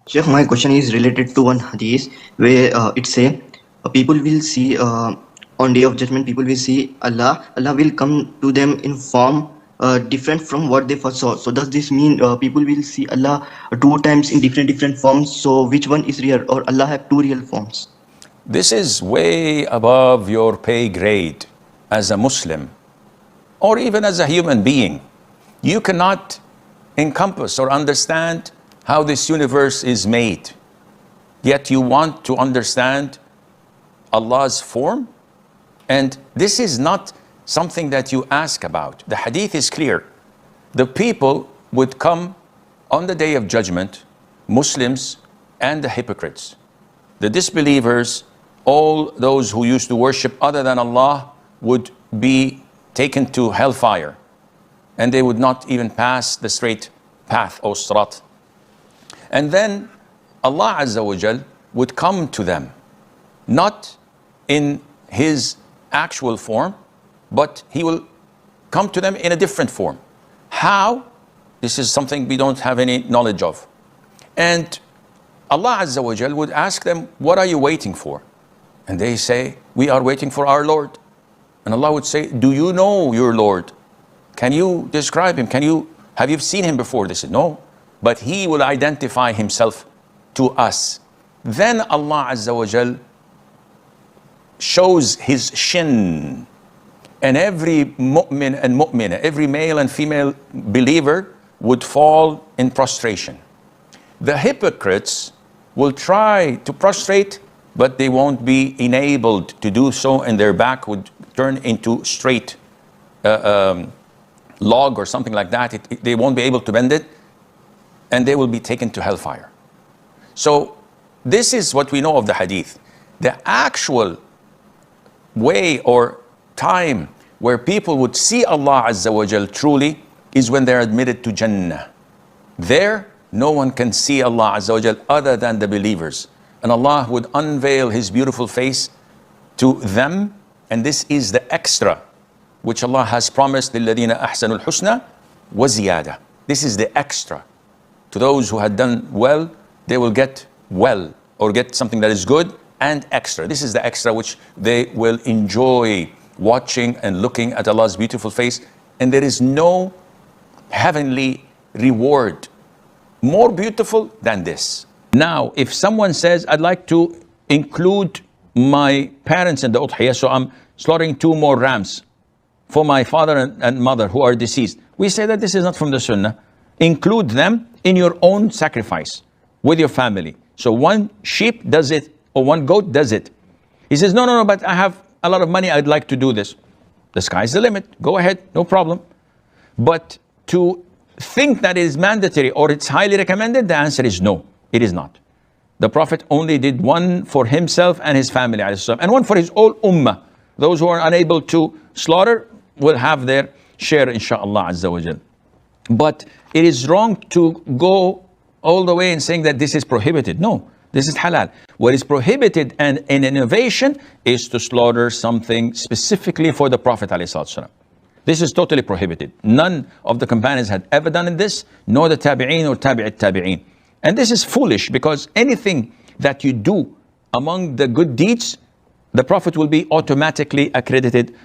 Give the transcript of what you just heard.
Sheikh, my question is related to one hadith where it say people will see on day of judgment. People will see Allah. Allah will come to them in form different from what they first saw. So does this mean people will see Allah two times in different forms? So which one is real, or Allah have two real forms? This is way above your pay grade as a Muslim or even as a human being. You cannot encompass or understand how this universe is made. Yet you want to understand Allah's form? And this is not something that you ask about. The hadith is clear. The people would come on the day of judgment, Muslims and the hypocrites. The disbelievers, all those who used to worship other than Allah, would be taken to hellfire. And they would not even pass the straight path, or sirat. And then Allah Azza wa Jal would come to them, not in His actual form, but He will come to them in a different form. How? This is something we don't have any knowledge of. And Allah Azza wa Jal would ask them, what are you waiting for? And they say, we are waiting for our Lord. And Allah would say, do you know your Lord? Can you describe Him? Have you seen Him before? They said, no. But He will identify Himself to us. Then Allah Azza wa Jal shows His shin. And every mu'min and mu'mina, every male and female believer would fall in prostration. The hypocrites will try to prostrate, but they won't be enabled to do so, and their back would turn into straight log or something like that. They won't be able to bend it, and they will be taken to hellfire. So this is what we know of the hadith. The actual way or time where people would see Allah Azza wa Jal truly is when they're admitted to Jannah. There, no one can see Allah Azza wa Jal other than the believers. And Allah would unveil His beautiful face to them. And this is the extra which Allah has promised, لِلَّذِينَ أَحْسَنُوا الْحُسْنَى وَزِيَادَةً. This is the extra. To those who had done well, they will get well, or get something that is good and extra. This is the extra which they will enjoy watching and looking at Allah's beautiful face. And there is no heavenly reward more beautiful than this. Now, if someone says, I'd like to include my parents in the Udhiyah, so I'm slaughtering 2 more rams for my father and mother who are deceased. We say that this is not from the Sunnah. Include them in your own sacrifice with your family. So 1 sheep does it, or 1 goat does it. He says, no, but I have a lot of money, I'd like to do this. The sky's the limit. Go ahead, no problem. But to think that it is mandatory or it's highly recommended, the answer is no, it is not. The Prophet only did 1 for himself and his family, and 1 for his whole ummah. Those who are unable to slaughter will have their share, inshaAllah Azza wa Jal. But it is wrong to go all the way in saying that this is prohibited. No, this is halal. What is prohibited and an innovation is to slaughter something specifically for the Prophet ﷺ. This is totally prohibited. None of the companions had ever done this, nor the tabi'een or tabi'it tabi'een. And this is foolish, because anything that you do among the good deeds, the Prophet will be automatically accredited